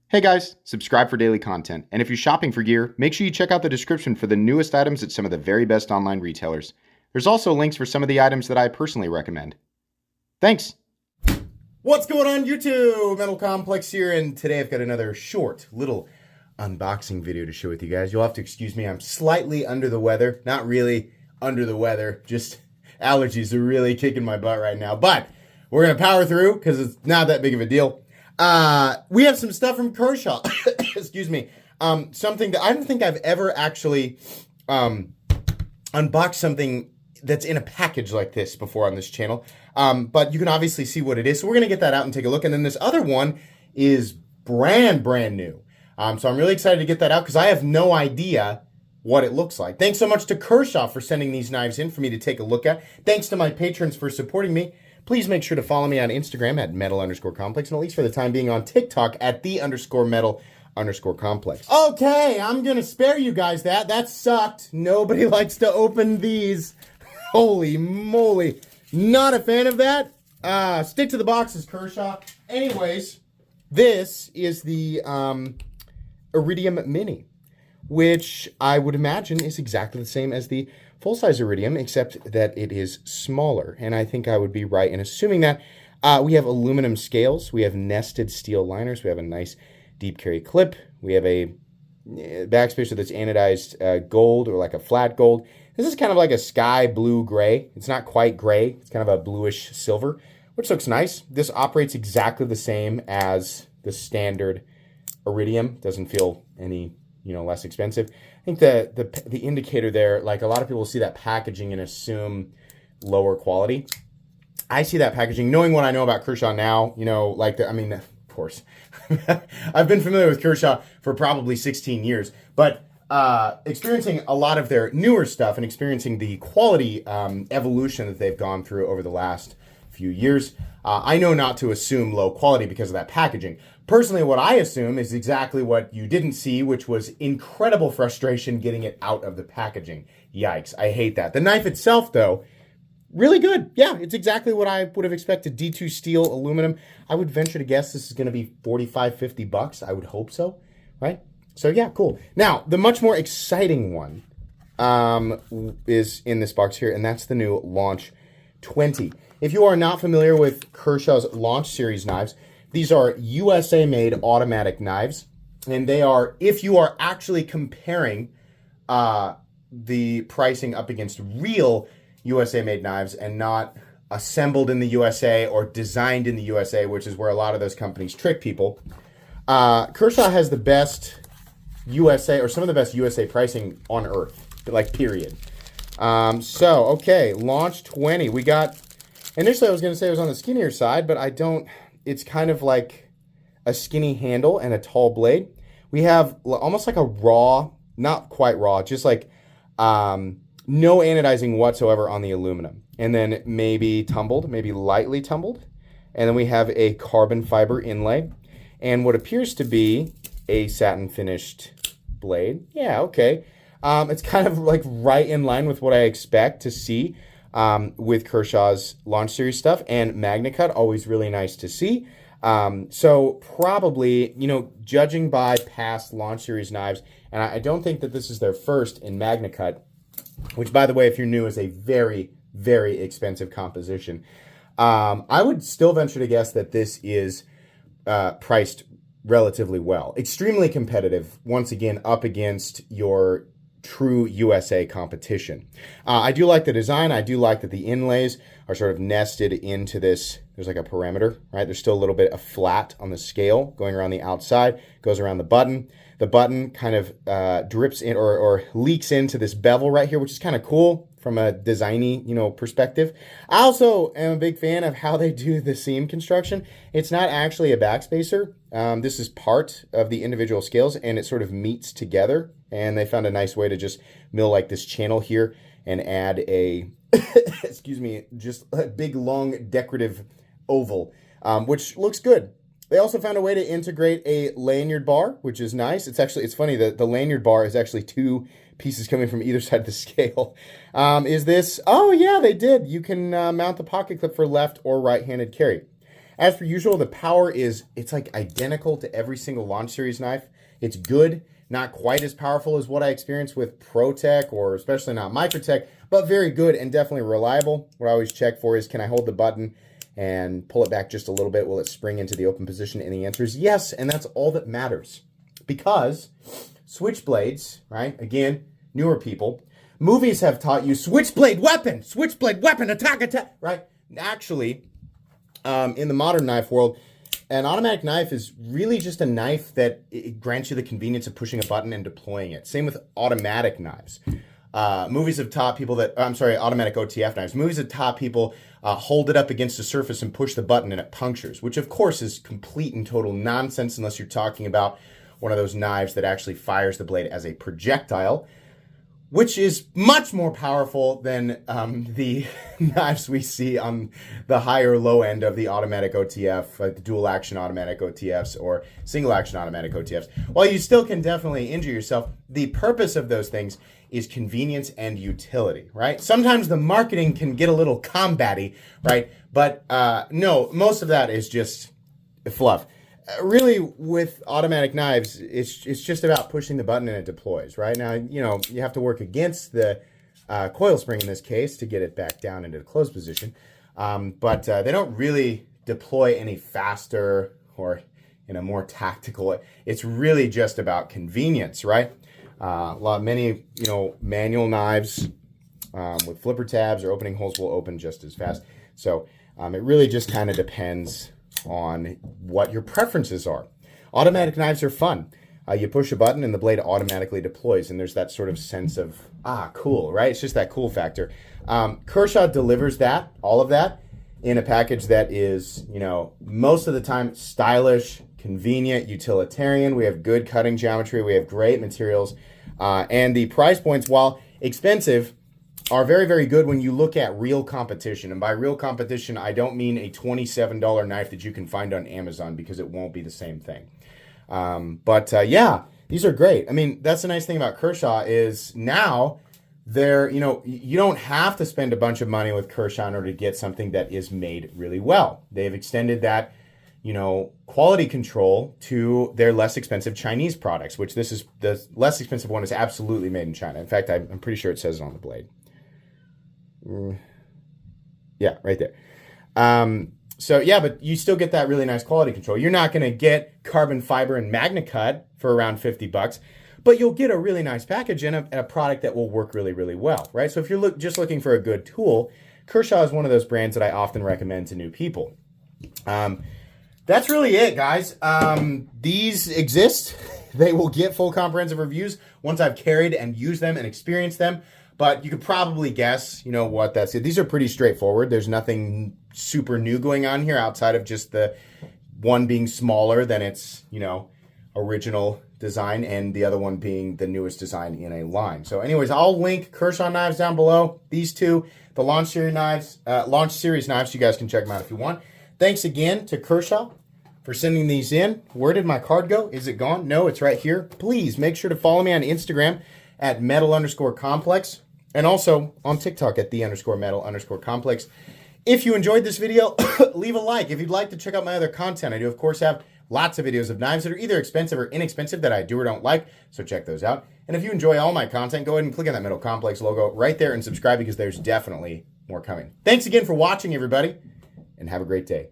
Hey guys, subscribe for daily content. And if you're shopping for gear, make sure you check out the description for the newest items at some of the very best online retailers. There's also links for some of the items that I personally recommend. Thanks! What's going on YouTube? Metal Complex here, and today I've got another short little unboxing video to share with you guys. You'll have to excuse me, I'm slightly under the weather. Not really under the weather, just allergies are really kicking my butt right now. But we're going to power through because it's not that big of a deal. We have some stuff from Kershaw. Excuse me. Something that I don't think I've ever actually unboxed something that's in a package like this before on this channel. But you can obviously see what it is. So we're going to get that out and take a look. And then this other one is brand new. So I'm really excited to get that out because I have no idea what it looks like. Thanks so much to Kershaw for sending these knives in for me to take a look at. Thanks to my patrons for supporting me. Please make sure to follow me on Instagram at metal_complex, and at least for the time being on TikTok at _metal_complex. Okay, I'm gonna spare you guys that. That sucked. Nobody likes to open these. Holy moly. Not a fan of that. Stick to the boxes, Kershaw. Anyways, this is the Iridium Mini, which I would imagine is exactly the same as the full-size Iridium, except that it is smaller. And I think I would be right in assuming that. We have aluminum scales. We have nested steel liners. We have a nice deep carry clip. We have a backspacer that's anodized gold, or like a flat gold. This is kind of like a sky blue gray. It's not quite gray. It's kind of a bluish silver, which looks nice. This operates exactly the same as the standard Iridium. Doesn't feel any less expensive. I think the indicator there, like a lot of people see that packaging and assume lower quality. I see that packaging, knowing what I know about Kershaw now, of course, I've been familiar with Kershaw for probably 16 years, but experiencing a lot of their newer stuff and experiencing the quality evolution that they've gone through over the last few years, I know not to assume low quality because of that packaging. Personally, what I assume is exactly what you didn't see, which was incredible frustration getting it out of the packaging. Yikes, I hate that. The knife itself, though, really good. Yeah, it's exactly what I would have expected. D2 steel, aluminum. I would venture to guess this is going to be $45-50. I would hope so, right? So yeah, cool. Now, the much more exciting one is in this box here, and that's the new Launch 20. If you are not familiar with Kershaw's Launch series knives, these are USA-made automatic knives, and they are, if you are actually comparing the pricing up against real USA-made knives and not assembled in the USA or designed in the USA, which is where a lot of those companies trick people, Kershaw has the best USA, or some of the best USA pricing on earth, like period. Okay, Launch 20. We got, initially I was going to say it was on the skinnier side, but I don't. It's kind of like a skinny handle and a tall blade. We have almost like a raw, not quite raw, just like no anodizing whatsoever on the aluminum. And then maybe tumbled, maybe lightly tumbled. And then we have a carbon fiber inlay and what appears to be a satin finished blade. Yeah, okay. It's kind of like right in line with what I expect to see with Kershaw's Launch Series stuff, and MagnaCut, always really nice to see. So probably, judging by past Launch Series knives, and I don't think that this is their first in MagnaCut, which, by the way, if you're new, is a very, very expensive composition. I would still venture to guess that this is priced relatively well. Extremely competitive, once again, up against your true USA competition. I do like the design. I do like that the inlays are sort of nested into this. There's like a perimeter, right? There's still a little bit of flat on the scale going around the outside, goes around the button. The button kind of drips in or leaks into this bevel right here, which is kind of cool from a designy, perspective. I also am a big fan of how they do the seam construction. It's not actually a backspacer. This is part of the individual scales, and it sort of meets together. And they found a nice way to just mill like this channel here and add a, excuse me, just a big, long, decorative oval, which looks good. They also found a way to integrate a lanyard bar, which is nice. It's funny that the lanyard bar is actually two pieces coming from either side of the scale. Is this, oh yeah, they did. You can mount the pocket clip for left or right-handed carry. As per usual, the power it's like identical to every single Launch Series knife. It's good, not quite as powerful as what I experienced with ProTech or especially not Microtech, but very good and definitely reliable. What I always check for is, can I hold the button and pull it back just a little bit? Will it spring into the open position? And the answer is yes, and that's all that matters. Because switchblades, right? Again, newer people, movies have taught you switchblade weapon, attack, right? Actually, in the modern knife world, an automatic knife is really just a knife that it grants you the convenience of pushing a button and deploying it. Same with automatic knives. Movies have taught people that, automatic OTF knives. Movies have taught people hold it up against a surface and push the button and it punctures, which of course is complete and total nonsense unless you're talking about one of those knives that actually fires the blade as a projectile, which is much more powerful than the knives we see on the higher low end of the automatic OTF, like the dual action automatic OTFs or single action automatic OTFs. While you still can definitely injure yourself, the purpose of those things is convenience and utility, right? Sometimes the marketing can get a little combat-y, right? But no, most of that is just fluff. Really, with automatic knives, it's just about pushing the button and it deploys, right? Now, you have to work against the coil spring in this case to get it back down into the closed position. But they don't really deploy any faster or in a more tactical way. It's really just about convenience, right? Many manual knives with flipper tabs or opening holes will open just as fast. So it really just kind of depends on what your preferences are. Automatic knives are fun. You push a button and the blade automatically deploys, and there's that sort of sense of, cool, right? It's just that cool factor. Kershaw delivers all of that, in a package that is, most of the time stylish, convenient, utilitarian. We have good cutting geometry. We have great materials. And the price points, while expensive, are very, very good when you look at real competition. And by real competition, I don't mean a $27 knife that you can find on Amazon, because it won't be the same thing. Yeah, these are great. I mean, that's the nice thing about Kershaw is now you don't have to spend a bunch of money with Kershaw in order to get something that is made really well. They've extended that, quality control to their less expensive Chinese products, which this is the less expensive one is absolutely made in China. In fact, I'm pretty sure it says it on the blade. Yeah, right there. But you still get that really nice quality control. You're not going to get carbon fiber and MagnaCut for around $50, but you'll get a really nice package and a product that will work really, really well, right? So if you're just looking for a good tool, Kershaw is one of those brands that I often recommend to new people. That's really it, guys. These exist. They will get full comprehensive reviews once I've carried and used them and experienced them. But you could probably guess, what that's it. These are pretty straightforward. There's nothing super new going on here outside of just the one being smaller than its, original design and the other one being the newest design in a line. So anyways, I'll link Kershaw knives down below. These two, the Launch Series knives, you guys can check them out if you want. Thanks again to Kershaw for sending these in. Where did my card go? Is it gone? No, it's right here. Please make sure to follow me on Instagram at metal_complex. And also on TikTok at _metal_complex. If you enjoyed this video, leave a like. If you'd like to check out my other content, I do, of course, have lots of videos of knives that are either expensive or inexpensive that I do or don't like, so check those out. And if you enjoy all my content, go ahead and click on that Metal Complex logo right there and subscribe, because there's definitely more coming. Thanks again for watching, everybody, and have a great day.